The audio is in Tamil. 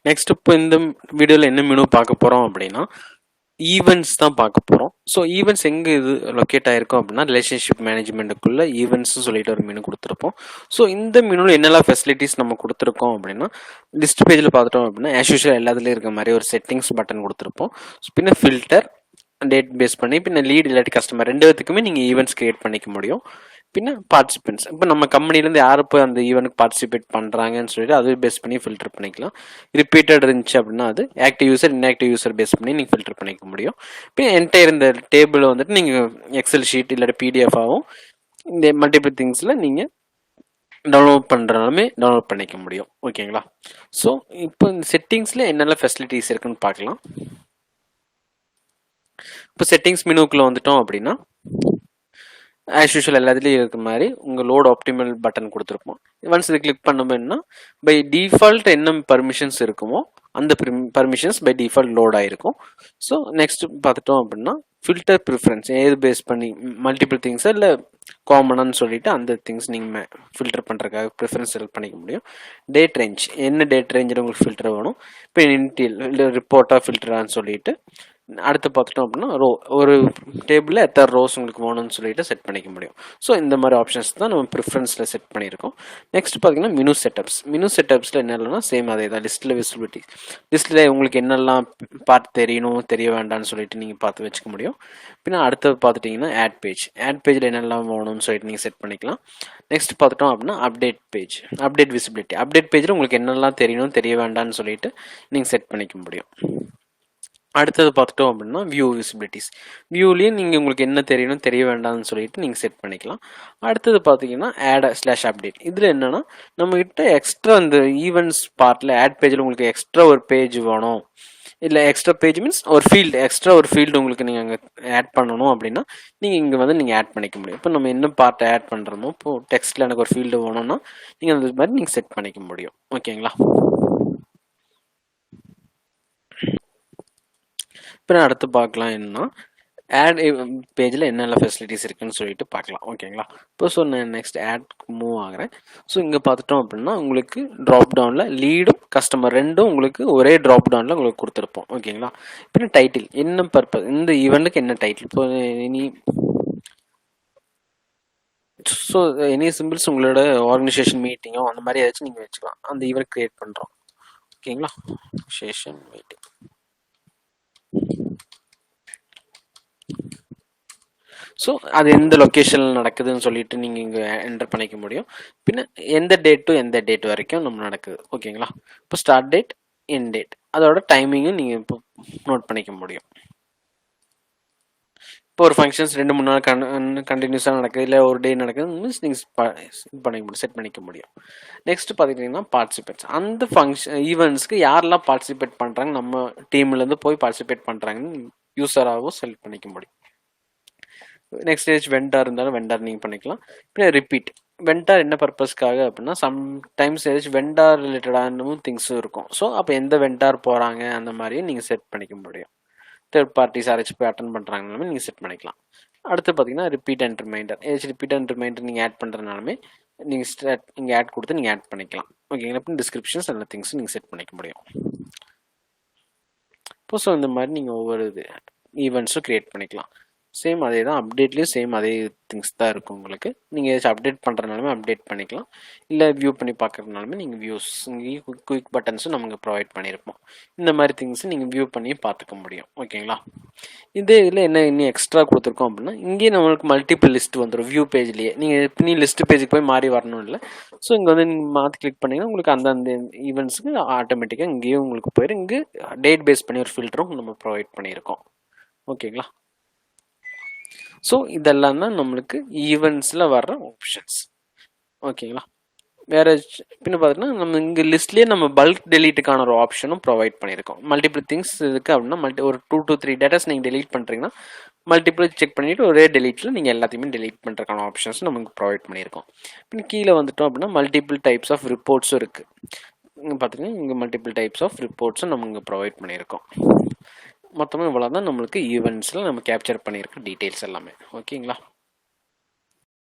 நெக்ஸ்ட் இப்போ இந்த வீடியோவில் என்ன மெனு பார்க்க போகிறோம் அப்படின்னா ஈவெண்ட்ஸ் தான் பார்க்க போகிறோம். ஸோ ஈவெண்ட்ஸ் எங்கே இது லொக்கேட் ஆகிருக்கும் அப்படின்னா ரிலேஷன்ஷிப் மேனேஜ்மெண்ட்டுக்குள்ளே ஈவெண்ட்ஸ்னு சொல்லிட்டு ஒரு மெனு கொடுத்துருப்போம். ஸோ இந்த மெனுவில் என்னெல்லாம் ஃபெசிலிட்டிஸ் நம்ம கொடுத்துருக்கோம் அப்படின்னா லிஸ்ட் பேஜில் பார்த்துட்டோம் அப்படின்னா ஆஸ் யூஷுவல் எல்லாத்துலேயும் இருக்க மாதிரி ஒரு செட்டிங்ஸ் பட்டன் கொடுத்துருப்போம். பின்ன ஃபில்டர் டேட் பேஸ் பண்ணி பின்ன லீட் இல்லாட்டி கஸ்டமர் ரெண்டு பேத்துக்குமே நீங்கள் ஈவெண்ட்ஸ் கிரியேட் பண்ணிக்க முடியும். பின்ன பார்ட்டிசிபென்ட்ஸ் இப்போ நம்ம கம்பெனிலேருந்து யார் இப்போ அந்த ஈவெண்ட்டுக்கு பார்ட்டிசிபேட் பண்ணுறாங்கன்னு சொல்லிட்டு அது பேஸ் பண்ணி ஃபில்டர் பண்ணிக்கலாம். ரிப்பீட்டட் இருந்துச்சு அப்படின்னா அது active user inactive user base பண்ணி நீங்கள் ஃபில்டர் பண்ணிக்க முடியும். இப்போ என்டையர் இந்த டேபிள் வந்துட்டு நீங்கள் எக்ஸல் ஷீட் இல்லாட்டி பிடிஎஃப் ஆகும் இந்த மல்டிபிள் திங்ஸில் நீங்கள் டவுன்லோட் பண்ணுறனாலுமே டவுன்லோட் பண்ணிக்க முடியும். ஓகேங்களா? ஸோ இப்போ இந்த செட்டிங்ஸில் என்னென்ன ஃபெசிலிட்டிஸ் இருக்குன்னு பார்க்கலாம். இப்போ செட்டிங்ஸ் மெனுக்குள்ளே வந்துட்டோம் அப்படின்னா ஆஸ் யூஷுவல் எல்லாத்துலேயும் இருக்கிற மாதிரி உங்கள் லோட் ஆப்டிமல் பட்டன் கொடுத்துருப்போம். ஒன்ஸ் இது கிளிக் பண்ணோம்னா பை டிஃபால்ட் என்ன பர்மிஷன்ஸ் இருக்குமோ அந்த பர்மிஷன்ஸ் பை டிஃபால்ட் லோட் ஆகிருக்கும். ஸோ நெக்ஸ்ட் பார்த்துட்டோம் அப்படின்னா ஃபில்டர் ப்ரிஃபரன்ஸ் ஏது பேஸ் பண்ணி மல்டிபிள் திங்ஸை இல்லை காமனான்னு சொல்லிட்டு அந்த திங்ஸ் நீங்கள் ஃபில்டர் பண்ணுறதுக்காக ப்ரிஃபரன்ஸ் செலக்ட் பண்ணிக்க முடியும். டேட் ரேஞ்ச் என்ன டேட் ரேஞ்சில் உங்களுக்கு ஃபில்டர் வேணும். இப்போ இன்டீல் இல்லை ரிப்போர்ட்டாக ஃபில்டரான்னு சொல்லிட்டு அடுத்து பார்த்துட்டோம் அப்படின்னா ஒரு டேபிளில் எத்தனை ரோஸ் உங்களுக்கு வேணும்னு சொல்லிட்டு செட் பண்ணிக்க முடியும். ஸோ இந்த மாதிரி ஆப்ஷன்ஸ் தான் நம்ம ப்ரிஃபரன்ஸில் செட் பண்ணியிருக்கோம். நெக்ஸ்ட் பார்த்தீங்கன்னா மெனு செட்டப்ஸில் என்ன இல்லைன்னா சேம் அதே தான் லிஸ்ட்டில் விசிபிலிட்டி லிஸ்ட்டில் உங்களுக்கு என்னெல்லாம் பார்த்து தெரியணும் தெரிய வேண்டாம்னு சொல்லிட்டு நீங்கள் பார்த்து வச்சுக்க முடியும். பின்ன அடுத்தது பார்த்துட்டிங்கன்னா ஆட் பேஜில் என்னெல்லாம் வேணும்னு சொல்லிட்டு நீங்கள் செட் பண்ணிக்கலாம். நெக்ஸ்ட் பார்த்துட்டோம் அப்படின்னா அப்டேட் விசிபிலிட்டி அப்டேட் பேஜில் உங்களுக்கு என்னெல்லாம் தெரியணும் தெரிய வேண்டாம்னு சொல்லிட்டு நீங்கள் செட் பண்ணிக்க முடியும். அடுத்தது பார்த்துட்டோம் அப்படின்னா வியூ விசிபிலிட்டிஸ் வியூலேயும் நீங்கள் உங்களுக்கு என்ன தெரியணும் தெரிய வேண்டாம்னு சொல்லிட்டு நீங்கள் செட் பண்ணிக்கலாம். அடுத்தது பார்த்தீங்கன்னா add/update இதில் என்னென்னா நம்மகிட்ட எக்ஸ்ட்ரா இந்த ஈவெண்ட்ஸ் பார்ட்டில் ஆட் பேஜில் உங்களுக்கு எக்ஸ்ட்ரா ஒரு பேஜ் வேணும் இல்லை எக்ஸ்ட்ரா பேஜ் மீன்ஸ் எக்ஸ்ட்ரா ஒரு ஃபீல்டு உங்களுக்கு நீங்கள் அங்கே ஆட் பண்ணணும் அப்படின்னா நீங்கள் இங்கே வந்து நீங்கள் ஆட் பண்ணிக்க முடியும். இப்போ நம்ம என்ன பார்ட்டை ஆட் பண்ணுறோமோ இப்போ டெக்ஸ்ட்டில் எனக்கு ஒரு ஃபீல்டு வேணும்னா நீங்கள் அந்த மாதிரி நீங்கள் செட் பண்ணிக்க முடியும். ஓகேங்களா? இப்போ அடுத்து பார்க்கலாம் என்னன்னா ஆட் பேஜில் என்னென்ன ஃபெசிலிட்டிஸ் இருக்குன்னு சொல்லிட்டு பார்க்கலாம். ஓகேங்களா? இப்போ ஸோ நான் நெக்ஸ்ட் ஆட் மூவ் ஆகிறேன். ஸோ இங்கே பார்த்துட்டோம் அப்படின்னா உங்களுக்கு ட்ராப் டவுனில் லீடும் கஸ்டமர் ரெண்டும் உங்களுக்கு ஒரே ட்ராப் டவுனில் உங்களுக்கு கொடுத்துருப்போம். ஓகேங்களா? இப்போ டைட்டில் என்ன பர்பஸ் இந்த ஈவெண்ட்டுக்கு என்ன டைட்டில் இப்போ எனி சிம்பிள்ஸ் உங்களோட ஆர்கனைசேஷன் மீட்டிங்கோ அந்த மாதிரி ஏதாச்சும் நீங்கள் வச்சுக்கலாம். அந்த ஈவெண்ட் கிரியேட் பண்ணுறோம். ஓகேங்களா? ஆர்கனைசேஷன் மீட்டிங் ஸோ அது எந்த லொக்கேஷனில் நடக்குதுன்னு சொல்லிட்டு நீங்கள் இங்கே என்டர் பண்ணிக்க முடியும். பின்ன எந்த டேட் டு எந்த டேட் வரைக்கும் நம்ம நடக்குது. ஓகேங்களா? இப்போ ஸ்டார்ட் டேட் எண்ட் டேட் அதோட டைமிங்கும் நீங்கள் இப்போ நோட் பண்ணிக்க முடியும். இப்போ ஒரு ஃபங்க்ஷன்ஸ் 2-3 நாள் கண்டினியூஸாக நடக்குது இல்லை ஒரு டே நடக்குது மீன்ஸ் நீங்கள் பண்ணிக்க முடியும் செட் பண்ணிக்க முடியும். நெக்ஸ்ட் பார்த்துக்கிட்டிங்கன்னா பார்ட்டிசிபேட்ஸ் அந்த ஈவெண்ட்ஸ்க்கு யாரெல்லாம் பார்ட்டிசிபேட் பண்ணுறாங்க நம்ம டீம்லேருந்து போய் பார்ட்டிசிபேட் பண்ணுறாங்கன்னு யூஸராகவும் செலக்ட் பண்ணிக்க முடியும். நெக்ஸ்ட் ஸ்டேஜ் வெண்டார் இருந்தாலும் வெண்டார் நீங்கள் பண்ணிக்கலாம். இப்போ ரிப்பீட் வெண்டார் என்ன பர்பஸ்க்காக அப்படின்னா சம்டைம்ஸ் ஏதாச்சும் வெண்டார் ரிலேட்டடான திங்ஸும் இருக்கும். ஸோ அப்போ எந்த வெண்டார் போகிறாங்க அந்த மாதிரியும் நீங்கள் செட் பண்ணிக்க முடியும். தேர்ட் பார்ட்டிஸ் யாராச்சும் போய் அட்டன் பண்ணுறாங்கனாலுமே நீங்கள் செட் பண்ணிக்கலாம். அடுத்து பார்த்தீங்கன்னா ரிப்பீட் அண்ட் ரிமைண்டர் ஏதாச்சும் ரிப்பீட் அண்ட் ரிமைண்டர் நீங்கள் ஆட் பண்ணுறதுனாலுமே நீங்கள் இங்கே ஆட் கொடுத்து நீங்கள் ஆட் பண்ணிக்கலாம். ஓகேங்களா? இப்போ டிஸ்கிரிப்ஷன்ஸ் எல்லா திங்ஸும் நீங்கள் செட் பண்ணிக்க முடியும். இப்போ ஸோ இந்த மாதிரி நீங்கள் ஒவ்வொரு ஈவெண்ட்ஸும் க்ரியேட் பண்ணிக்கலாம். சேம் அதே தான் அப்டேட்லேயும் சேம் அதே திங்ஸ் தான் இருக்கும். உங்களுக்கு நீங்கள் ஏதாச்சும் அப்டேட் பண்ணுறதுனாலுமே அப்டேட் பண்ணிக்கலாம். இல்லை வியூ பண்ணி பார்க்குறதுனாலுமே நீங்கள் வியூஸ் குயிக் பட்டன்ஸும் நமக்கு ப்ரொவைட் பண்ணியிருப்போம். இந்த மாதிரி திங்ஸை நீங்கள் வியூ பண்ணி பார்த்துக்க முடியும். ஓகேங்களா? இதில் என்ன இன்னும் எக்ஸ்ட்ரா கொடுத்துருக்கோம் அப்படின்னா இங்கேயே நம்மளுக்கு மல்டிபிள் லிஸ்ட் வந்துடும் வியூ பேஜ்லேயே. நீங்கள் லிஸ்ட் பேஜுக்கு போய் மாறி வரணும் இல்லை. ஸோ இங்கே வந்து நீங்கள் மாற்றி கிளிக் பண்ணிங்கன்னா உங்களுக்கு அந்தந்த ஈவெண்ட்ஸுக்கு ஆட்டோமேட்டிக்காக இங்கேயும் உங்களுக்கு போயிடும். இங்கே டேட் பேஸ் பண்ணி ஒரு ஃபில்டரும் நம்ம ப்ரொவைட் பண்ணியிருக்கோம். ஓகேங்களா? ஸோ இதெல்லாம் தான் நம்மளுக்கு ஈவெண்ட்ஸில் வர்ற ஆப்ஷன்ஸ். ஓகேங்களா? வேறு பின்ன பார்த்தீங்கன்னா நம்ம இங்கே லிஸ்ட்லேயே நம்ம பல்க் டெலீட்டுக்கான ஒரு ஆப்ஷனும் ப்ரொவைட் பண்ணியிருக்கோம். மல்டிபிள் திங்ஸ் இருக்குது அப்படின்னா ஒரு 2 to 3 டேட்டாஸ் நீங்கள் டெலீட் பண்ணுறீங்கன்னா மல்டிபிள் செக் பண்ணிவிட்டு ஒரே டெலீட்டில் நீங்கள் எல்லாத்தையுமே டெலீட் பண்ணுறதுக்கான ஆப்ஷன்ஸ் நமக்கு ப்ரொவைட் பண்ணியிருக்கோம். பின் கீழே வந்துட்டோம் அப்படின்னா மல்டிபிள் டைப்ஸ் ஆஃப் ரிப்போர்ட்ஸும் இருக்குது. இங்கே பார்த்தீங்கன்னா இங்கே மல்டிபிள் டைப்ஸ் ஆஃப் ரிப்போர்ட்ஸும் நம்ம இங்கே ப்ரொவைட் பண்ணியிருக்கோம். மொத்தமாக இவ்வளோ தான் நம்மளுக்கு ஈவெண்ட்ஸில் நம்ம கேப்சர் பண்ணியிருக்க டீட்டெயில்ஸ் எல்லாமே. ஓகேங்களா?